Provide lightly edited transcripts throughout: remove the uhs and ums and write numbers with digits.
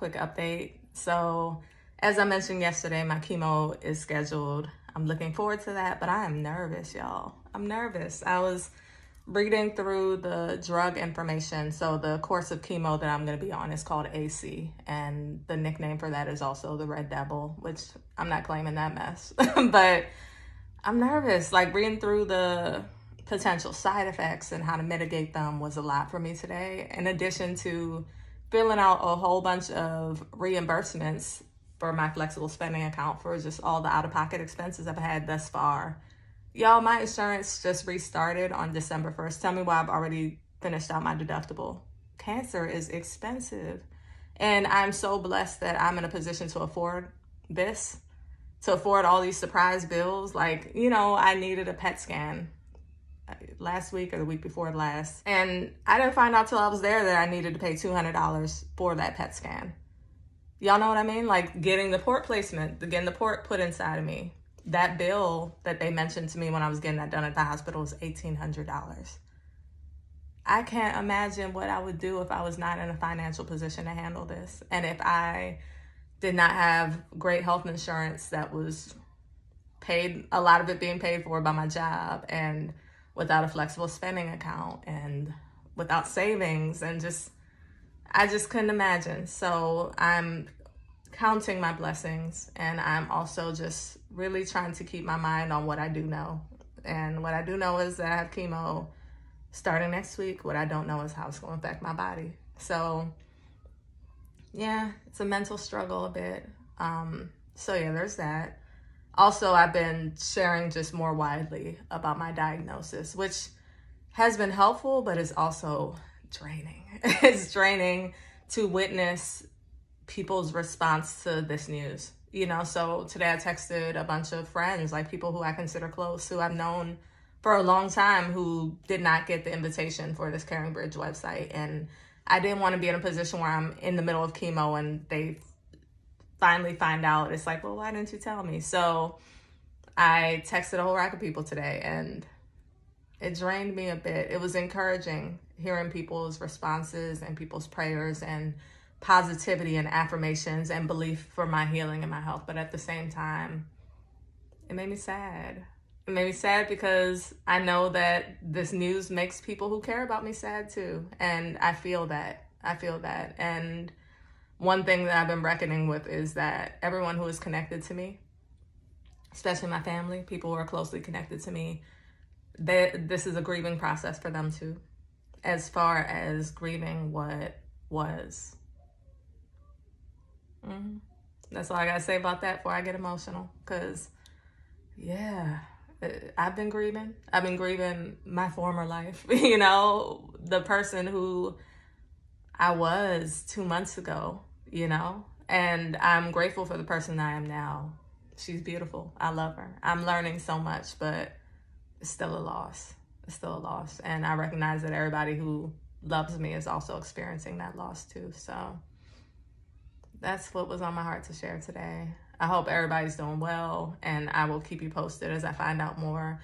quick update. So as I mentioned yesterday, my chemo is scheduled. I'm looking forward to that, but I am nervous, y'all. I'm nervous. I was reading through the drug information. So the course of chemo that I'm going to be on is called AC, and the nickname for that is also the Red Devil, which I'm not claiming that mess, but I'm nervous. Like, reading through the potential side effects and how to mitigate them was a lot for me today, in addition to filling out a whole bunch of reimbursements for my flexible spending account for just all the out-of-pocket expenses I've had thus far. Y'all, my insurance just restarted on December 1st. Tell me why I've already finished out my deductible. Cancer is expensive. And I'm so blessed that I'm in a position to afford this, to afford all these surprise bills. Like, you know, I needed a PET scan last week or the week before last. And I didn't find out till I was there that I needed to pay $200 for that PET scan. Y'all know what I mean? Like, getting the port placement, getting the port put inside of me. That bill that they mentioned to me when I was getting that done at the hospital was $1,800. I can't imagine what I would do if I was not in a financial position to handle this. And if I did not have great health insurance that was paid, a lot of it being paid for by my job, and without a flexible spending account and without savings, and I just couldn't imagine. So I'm counting my blessings, and I'm also just really trying to keep my mind on what I do know. And what I do know is that I have chemo starting next week. What I don't know is how it's going to affect my body. So yeah, it's a mental struggle a bit. So yeah, there's that. Also, I've been sharing just more widely about my diagnosis, which has been helpful, but is also draining. It's draining to witness people's response to this news. You know, so today I texted a bunch of friends, like people who I consider close, who I've known for a long time, who did not get the invitation for this CaringBridge website. And I didn't want to be in a position where I'm in the middle of chemo and they finally find out. It's like, well, why didn't you tell me? So I texted a whole rack of people today, and it drained me a bit. It was encouraging hearing people's responses and people's prayers and positivity and affirmations and belief for my healing and my health. But at the same time, it made me sad. It made me sad because I know that this news makes people who care about me sad too. And I feel that. And one thing that I've been reckoning with is that everyone who is connected to me, especially my family, people who are closely connected to me, this is a grieving process for them too, as far as grieving what was. That's all I gotta say about that before I get emotional, because yeah, I've been grieving my former life. You know, the person who I was 2 months ago, you know, and I'm grateful for the person I am now. She's beautiful. I love her. I'm learning so much, but it's still a loss. It's still a loss. And I recognize that everybody who loves me is also experiencing that loss too. So that's what was on my heart to share today. I hope everybody's doing well, and I will keep you posted as I find out more.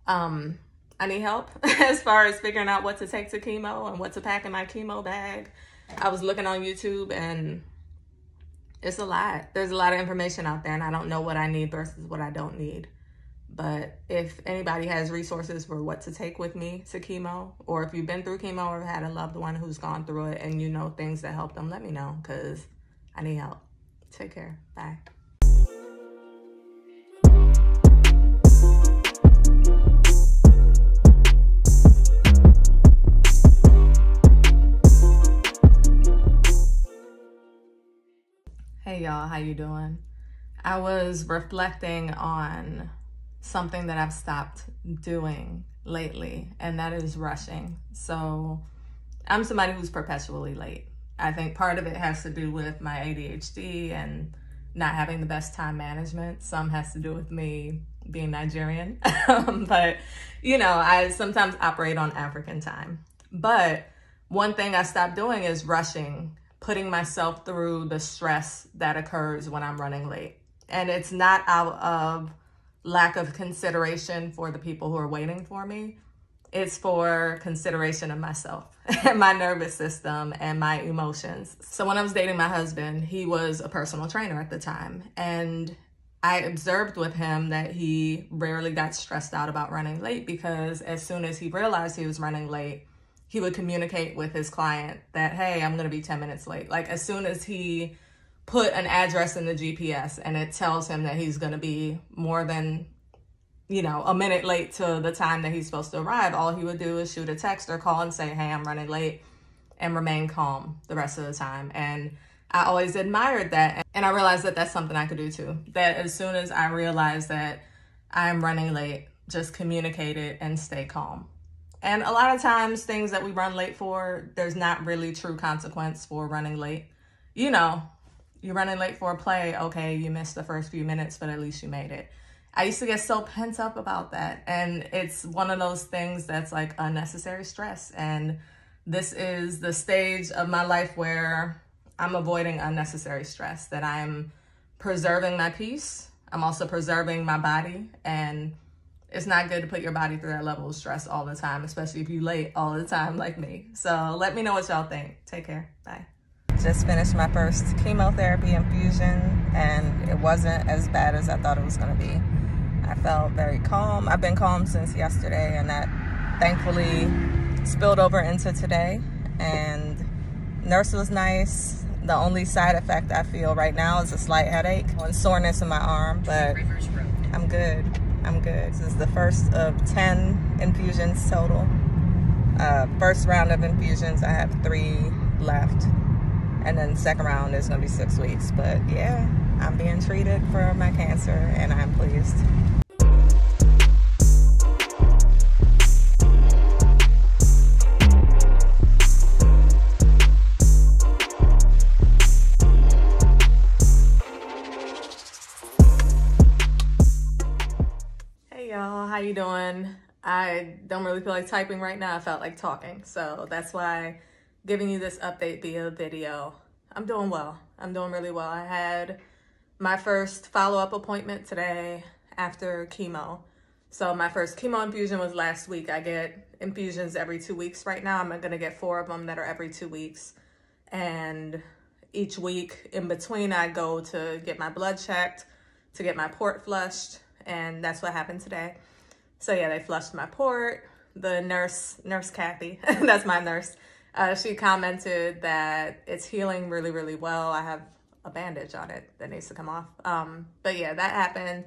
I need help as far as figuring out what to take to chemo and what to pack in my chemo bag. I was looking on YouTube, and it's a lot. There's a lot of information out there, and I don't know what I need versus what I don't need. But if anybody has resources for what to take with me to chemo, or if you've been through chemo or had a loved one who's gone through it and you know things that help them, let me know, because I need help. Take care. Bye. Hey y'all, how you doing? I was reflecting on something that I've stopped doing lately, and that is rushing. So I'm somebody who's perpetually late. I think part of it has to do with my ADHD and not having the best time management. Some has to do with me being Nigerian. But, you know, I sometimes operate on African time. But one thing I stopped doing is rushing, putting myself through the stress that occurs when I'm running late. And it's not out of lack of consideration for the people who are waiting for me. It's for consideration of myself and my nervous system and my emotions. So when I was dating my husband, he was a personal trainer at the time. And I observed with him that he rarely got stressed out about running late, because as soon as he realized he was running late, he would communicate with his client that, hey, I'm going to be 10 minutes late. Like as soon as he put an address in the GPS and it tells him that he's going to be more than, a minute late to the time that he's supposed to arrive, all he would do is shoot a text or call and say, hey, I'm running late, and remain calm the rest of the time. And I always admired that. And I realized that that's something I could do too. That as soon as I realized that I'm running late, just communicate it and stay calm. And a lot of times things that we run late for, there's not really true consequence for running late. You're running late for a play. Okay, you missed the first few minutes, but at least you made it. I used to get so pent up about that. And it's one of those things that's like unnecessary stress. And this is the stage of my life where I'm avoiding unnecessary stress, that I'm preserving my peace. I'm also preserving my body. And it's not good to put your body through that level of stress all the time, especially if you're late all the time like me. So let me know what y'all think. Take care. Bye. Just finished my first chemotherapy infusion, and it wasn't as bad as I thought it was going to be. I felt very calm. I've been calm since yesterday, and that thankfully spilled over into today. And nurse was nice. The only side effect I feel right now is a slight headache and soreness in my arm, but I'm good. I'm good. This is the first of 10 infusions total. First round of infusions, I have 3 left. And then second round is gonna be 6 weeks. But yeah, I'm being treated for my cancer and I'm pleased. Hey y'all, how you doing? I don't really feel like typing right now. I felt like talking. So that's why giving you this update via video. I'm doing well. I'm doing really well. I had my first follow-up appointment today after chemo. So my first chemo infusion was last week. I get infusions every 2 weeks right now. I'm gonna get 4 of them that are every 2 weeks. And each week in between, I go to get my blood checked, to get my port flushed, and that's what happened today. So yeah, they flushed my port. The nurse Kathy, that's my nurse, she commented that it's healing really, really well. I have a bandage on it that needs to come off. But yeah, that happened.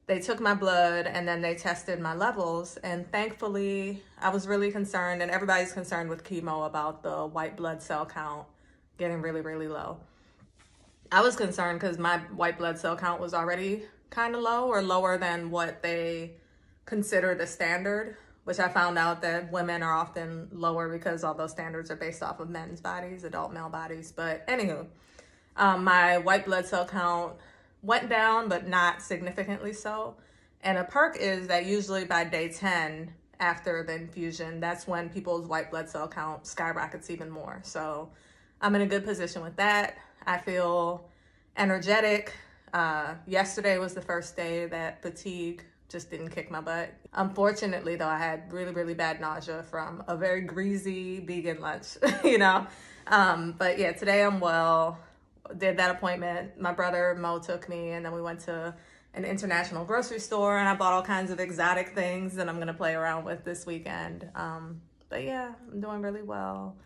They took my blood and then they tested my levels. And thankfully, I was really concerned, and everybody's concerned with chemo about the white blood cell count getting really, really low. I was concerned because my white blood cell count was already kind of low, or lower than what they consider the standard, which I found out that women are often lower because all those standards are based off of men's bodies, adult male bodies. But anywho, my white blood cell count went down, but not significantly so. And a perk is that usually by day 10 after the infusion, that's when people's white blood cell count skyrockets even more. So I'm in a good position with that. I feel energetic. Yesterday was the first day that fatigue just didn't kick my butt. Unfortunately, though, I had really, really bad nausea from a very greasy vegan lunch, But yeah, today I'm well. Did that appointment. My brother Mo took me, and then we went to an international grocery store, and I bought all kinds of exotic things that I'm gonna play around with this weekend. But yeah, I'm doing really well.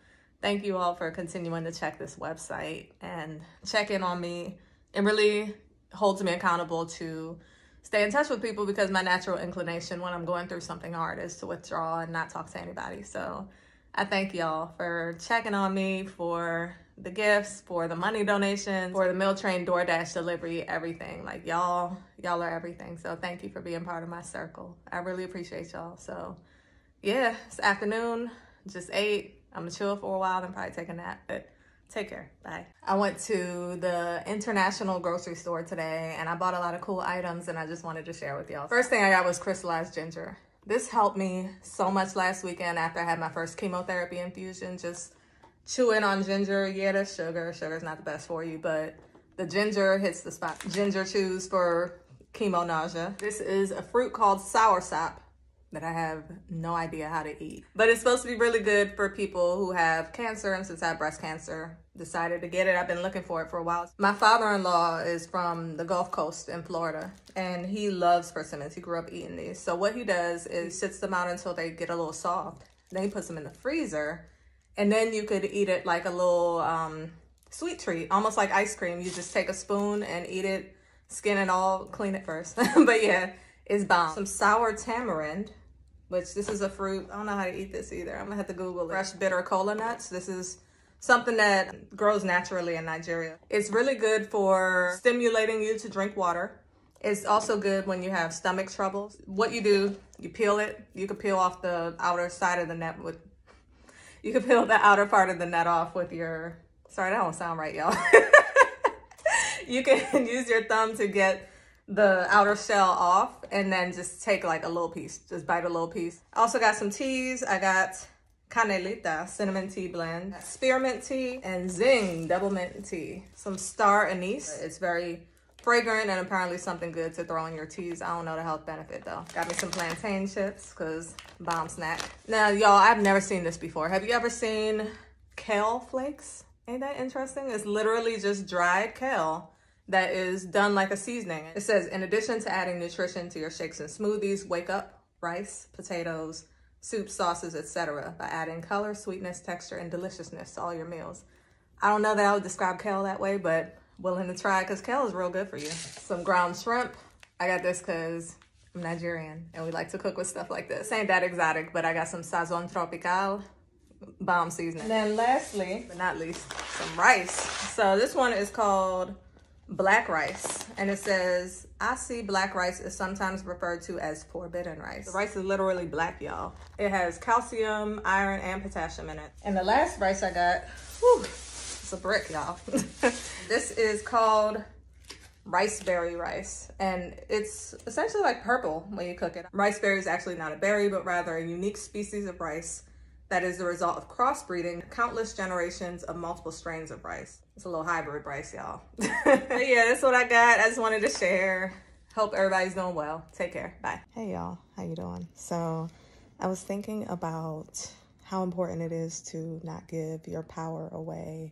Thank you all for continuing to check this website and check in on me. It really holds me accountable to stay in touch with people, because my natural inclination when I'm going through something hard is to withdraw and not talk to anybody. So I thank y'all for checking on me, for the gifts, for the money donations, for the meal train, DoorDash delivery, everything. Like y'all are everything. So thank you for being part of my circle. I really appreciate y'all. So yeah, it's afternoon, just ate. I'm gonna chill for a while, then probably take a nap, but take care, bye. I went to the international grocery store today and I bought a lot of cool items and I just wanted to share with y'all. First thing I got was crystallized ginger. This helped me so much last weekend after I had my first chemotherapy infusion. Just chewing on ginger. Yeah, there's sugar. Sugar's not the best for you, but the ginger hits the spot. Ginger chews for chemo nausea. This is a fruit called soursop. that I have no idea how to eat. But it's supposed to be really good for people who have cancer, and since I have breast cancer, decided to get it. I've been looking for it for a while. My father-in-law is from the Gulf Coast in Florida, and he loves persimmons. He grew up eating these. So what he does is he sits them out until they get a little soft. Then he puts them in the freezer, and then you could eat it like a little sweet treat, almost like ice cream. You just take a spoon and eat it, skin it all, clean it first. But yeah, it's bomb. Some sour tamarind, which this is a fruit. I don't know how to eat this either. I'm gonna have to Google it. Fresh bitter cola nuts. This is something that grows naturally in Nigeria. It's really good for stimulating you to drink water. It's also good when you have stomach troubles. What you do, you peel it. You can peel off the outer side of the net with, you can peel the outer part of the net off with your, sorry, that don't sound right, y'all. You can use your thumb to get the outer shell off and then just take like a little piece, just bite a little piece. I also got some teas. I got Canelita cinnamon tea blend, spearmint tea, and Zing double mint tea. Some star anise. It's very fragrant and apparently something good to throw in your teas. I don't know the health benefit though. Got me some plantain chips because bomb snack. Now y'all, I've never seen this before. Have you ever seen kale flakes? Ain't that interesting? It's literally just dried kale that is done like a seasoning. It says, in addition to adding nutrition to your shakes and smoothies, wake up rice, potatoes, soup, sauces, etc. by adding color, sweetness, texture, and deliciousness to all your meals. I don't know that I would describe kale that way, but willing to try because kale is real good for you. Some ground shrimp. I got this because I'm Nigerian and we like to cook with stuff like this. Ain't that exotic, but I got some sazon tropical, bomb seasoning. And then lastly, but not least, some rice. So this one is called black rice, and it says, I see black rice is sometimes referred to as forbidden rice. The rice is literally black, y'all. It has calcium, iron, and potassium in it. And the last rice I got, whew, it's a brick, y'all. This is called riceberry rice, and it's essentially like purple when you cook it. Riceberry is actually not a berry, but rather a unique species of rice that is the result of crossbreeding countless generations of multiple strains of rice. It's a little hybrid rice, y'all. But yeah, that's what I got. I just wanted to share. Hope everybody's doing well. Take care. Bye. Hey y'all, how you doing? So I was thinking about how important it is to not give your power away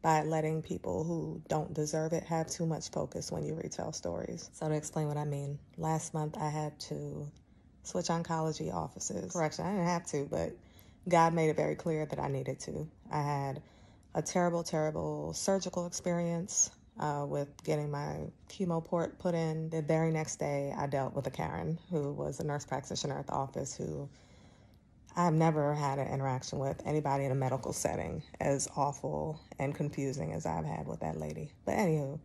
by letting people who don't deserve it have too much focus when you retell stories. So to explain what I mean, last month I had to switch oncology offices. Correction, I didn't have to, but God made it very clear that I needed to. I had a terrible, terrible surgical experience with getting my chemo port put in. The very next day, I dealt with a Karen who was a nurse practitioner at the office who I've never had an interaction with anybody in a medical setting as awful and confusing as I've had with that lady. But anywho,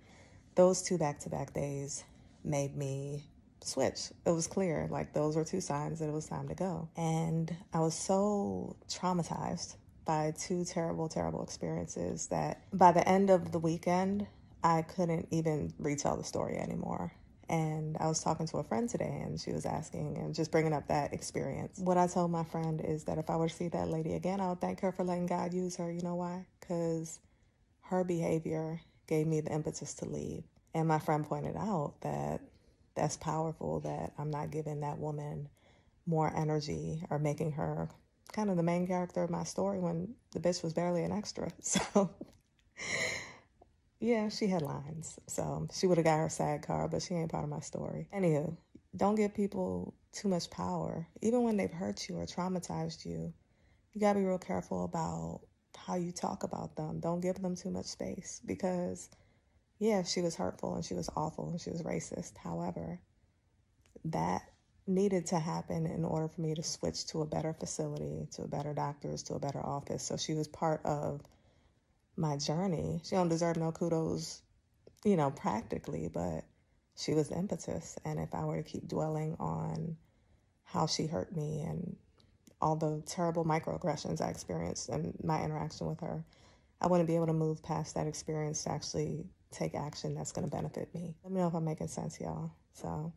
those 2 back-to-back days made me switch. It was clear, like those were 2 signs that it was time to go. And I was so traumatized by 2 terrible, terrible experiences that by the end of the weekend, I couldn't even retell the story anymore. And I was talking to a friend today and she was asking and just bringing up that experience. What I told my friend is that if I were to see that lady again, I would thank her for letting God use her. You know why? Because her behavior gave me the impetus to leave. And my friend pointed out that that's powerful, that I'm not giving that woman more energy or making her kind of the main character of my story when the bitch was barely an extra. So yeah, she had lines. So she would have got her SAG card, but she ain't part of my story. Anywho, don't give people too much power. Even when they've hurt you or traumatized you, you gotta be real careful about how you talk about them. Don't give them too much space because yeah, she was hurtful and she was awful and she was racist. However, that needed to happen in order for me to switch to a better facility, to a better doctors, to a better office. So she was part of my journey. She don't deserve no kudos, you know, practically, but she was the impetus. And if I were to keep dwelling on how she hurt me and all the terrible microaggressions I experienced in my interaction with her, I wouldn't be able to move past that experience to actually take action that's going to benefit me. Let me know if I'm making sense, y'all. So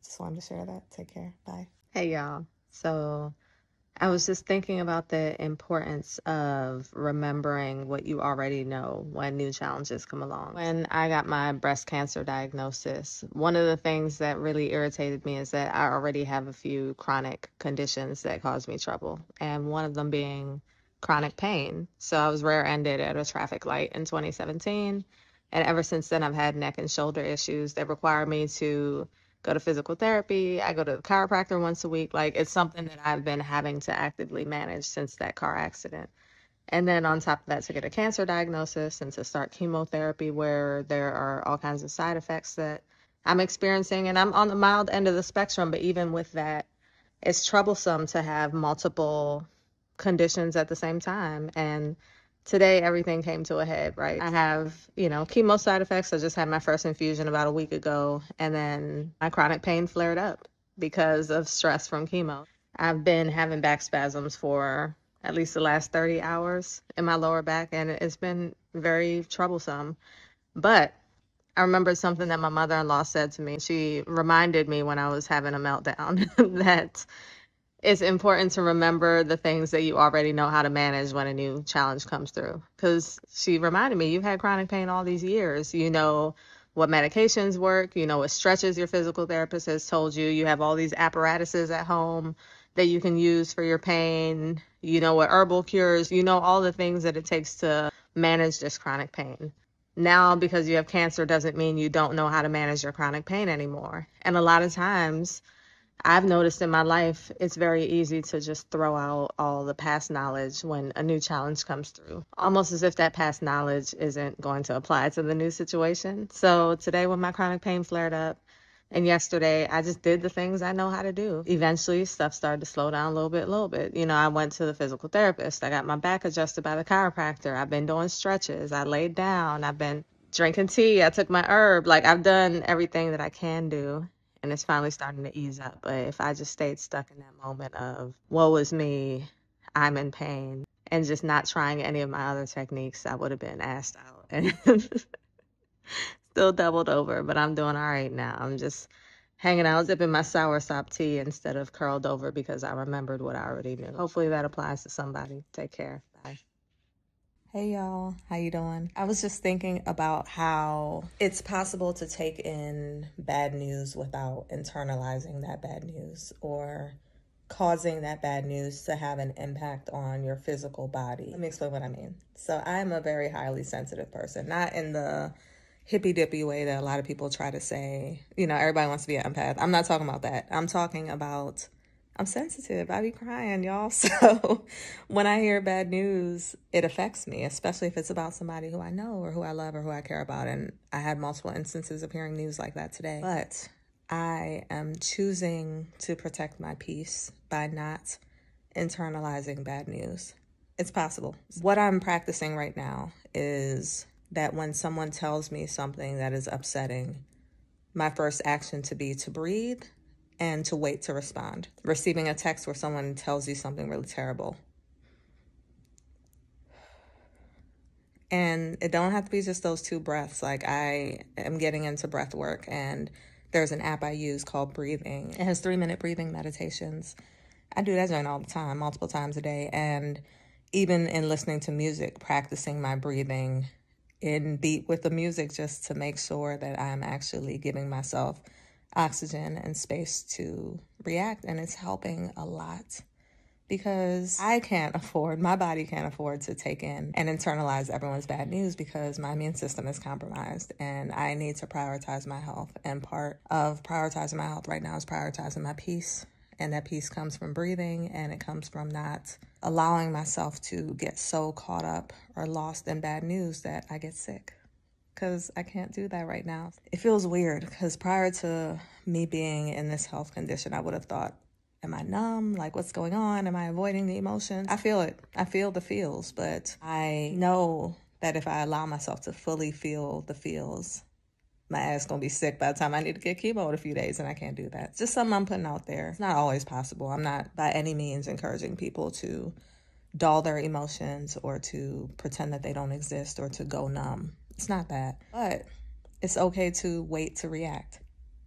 just wanted to share that. Take care. Bye. Hey, y'all. So I was just thinking about the importance of remembering what you already know when new challenges come along. When I got my breast cancer diagnosis, one of the things that really irritated me is that I already have a few chronic conditions that cause me trouble, and one of them being chronic pain. So I was rear-ended at a traffic light in 2017, and ever since then I've had neck and shoulder issues that require me to go to physical therapy. I go to the chiropractor once a week. Like, it's something that I've been having to actively manage since that car accident. And then on top of that, to get a cancer diagnosis and to start chemotherapy, where there are all kinds of side effects that I'm experiencing. And I'm on the mild end of the spectrum, but even with that, it's troublesome to have multiple conditions at the same time. And today everything came to a head, right? I have, chemo side effects. I just had my first infusion about a week ago, and then my chronic pain flared up because of stress from chemo. I've been having back spasms for at least the last 30 hours in my lower back, and it's been very troublesome. But I remember something that my mother-in-law said to me. She reminded me when I was having a meltdown that it's important to remember the things that you already know how to manage when a new challenge comes through. Because she reminded me, you've had chronic pain all these years. You know what medications work, you know what stretches your physical therapist has told you. You have all these apparatuses at home that you can use for your pain. You know what herbal cures, you know all the things that it takes to manage this chronic pain. Now, because you have cancer doesn't mean you don't know how to manage your chronic pain anymore. And a lot of times, I've noticed in my life, it's very easy to just throw out all the past knowledge when a new challenge comes through, almost as if that past knowledge isn't going to apply to the new situation. So today, when my chronic pain flared up, and yesterday, I just did the things I know how to do. Eventually, stuff started to slow down a little bit. I went to the physical therapist. I got my back adjusted by the chiropractor. I've been doing stretches. I laid down. I've been drinking tea. I took my herb. Like, I've done everything that I can do, and it's finally starting to ease up. But if I just stayed stuck in that moment of, woe is me, I'm in pain, and just not trying any of my other techniques, I would have been assed out and still doubled over. But I'm doing all right now. I'm just hanging out, sipping my soursop tea instead of curled over because I remembered what I already knew. Hopefully that applies to somebody. Take care. Bye. Hey y'all, how you doing? I was just thinking about how it's possible to take in bad news without internalizing that bad news or causing that bad news to have an impact on your physical body. Let me explain what I mean. So I'm a very highly sensitive person, not in the hippy dippy way that a lot of people try to say, everybody wants to be an empath. I'm not talking about that. I'm talking about I'm sensitive. I be crying, y'all. So when I hear bad news, it affects me, especially if it's about somebody who I know or who I love or who I care about. And I had multiple instances of hearing news like that today. But I am choosing to protect my peace by not internalizing bad news. It's possible. What I'm practicing right now is that when someone tells me something that is upsetting, my first action to be to breathe and to wait to respond. Receiving a text where someone tells you something really terrible. And it don't have to be just those 2 breaths. Like, I am getting into breath work, and there's an app I use called Breathing. It has 3-minute breathing meditations. I do that joint all the time, multiple times a day. And even in listening to music, practicing my breathing in beat with the music just to make sure that I'm actually giving myself oxygen and space to react. And it's helping a lot because my body can't afford to take in and internalize everyone's bad news because my immune system is compromised and I need to prioritize my health. And part of prioritizing my health right now is prioritizing my peace. And that peace comes from breathing, and it comes from not allowing myself to get so caught up or lost in bad news that I get sick. Because I can't do that right now. It feels weird because prior to me being in this health condition, I would have thought, am I numb? Like, what's going on? Am I avoiding the emotions? I feel it. I feel the feels, but I know that if I allow myself to fully feel the feels, my ass gonna be sick by the time I need to get chemo in a few days, and I can't do that. It's just something I'm putting out there. It's not always possible. I'm not by any means encouraging people to dull their emotions or to pretend that they don't exist or to go numb. It's not that. But it's okay to wait to react.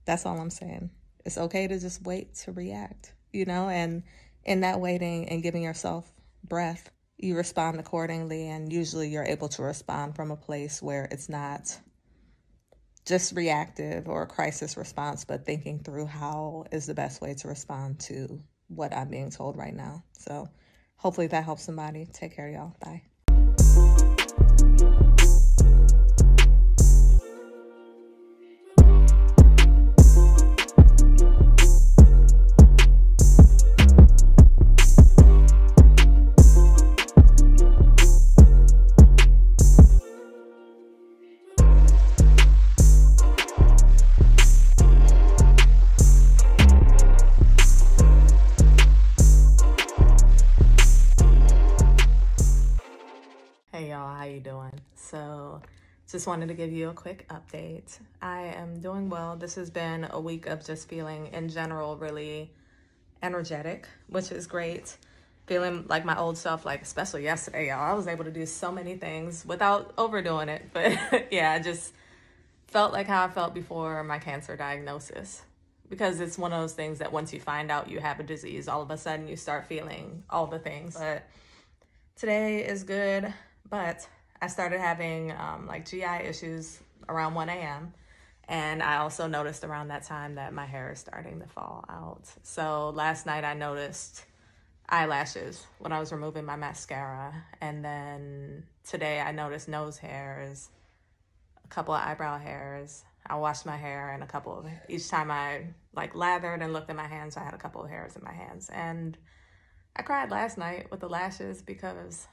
That's all I'm saying. It's okay to just wait to react, and in that waiting and giving yourself breath, you respond accordingly, and usually you're able to respond from a place where it's not just reactive or a crisis response, but thinking through how is the best way to respond to what I'm being told right now. So hopefully that helps somebody. Take care, y'all. Bye. Hey y'all, how you doing? So just wanted to give you a quick update. I am doing well. This has been a week of just feeling in general really energetic, which is great. Feeling like my old self, like especially yesterday, y'all. I was able to do so many things without overdoing it. But yeah, I just felt like how I felt before my cancer diagnosis. Because it's one of those things that once you find out you have a disease, all of a sudden you start feeling all the things. But today is good. But I started having like GI issues around 1 a.m. And I also noticed around that time that my hair is starting to fall out. So last night I noticed eyelashes when I was removing my mascara. And then today I noticed nose hairs, a couple of eyebrow hairs. I washed my hair and each time I like lathered and looked at my hands, I had a couple of hairs in my hands. And I cried last night with the lashes because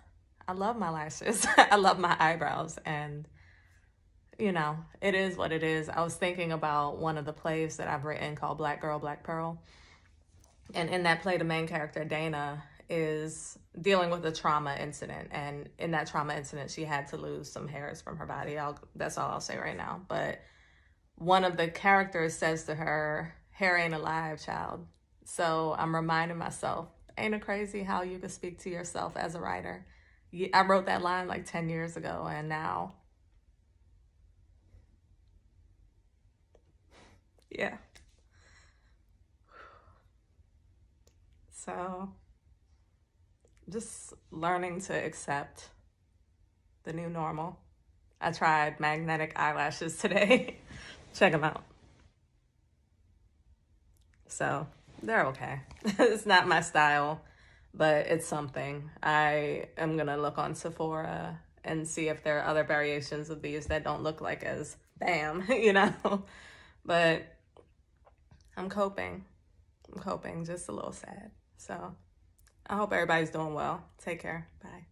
I love my lashes. I love my eyebrows, and you know, it is what it is. I was thinking about one of the plays that I've written called Black Girl, Black Pearl. And in that play, the main character, Dana, is dealing with a trauma incident. And in that trauma incident, she had to lose some hairs from her body. That's all I'll say right now. But one of the characters says to her, "Hair ain't alive, child." So I'm reminding myself, ain't it crazy how you can speak to yourself as a writer? I wrote that line like 10 years ago, and now, yeah. So, just learning to accept the new normal. I tried magnetic eyelashes today. Check them out. So, they're okay. It's not my style, but it's something. I am gonna look on Sephora and see if there are other variations of these that don't look like as bam, you know? But I'm coping, just a little sad. So I hope everybody's doing well. Take care, bye.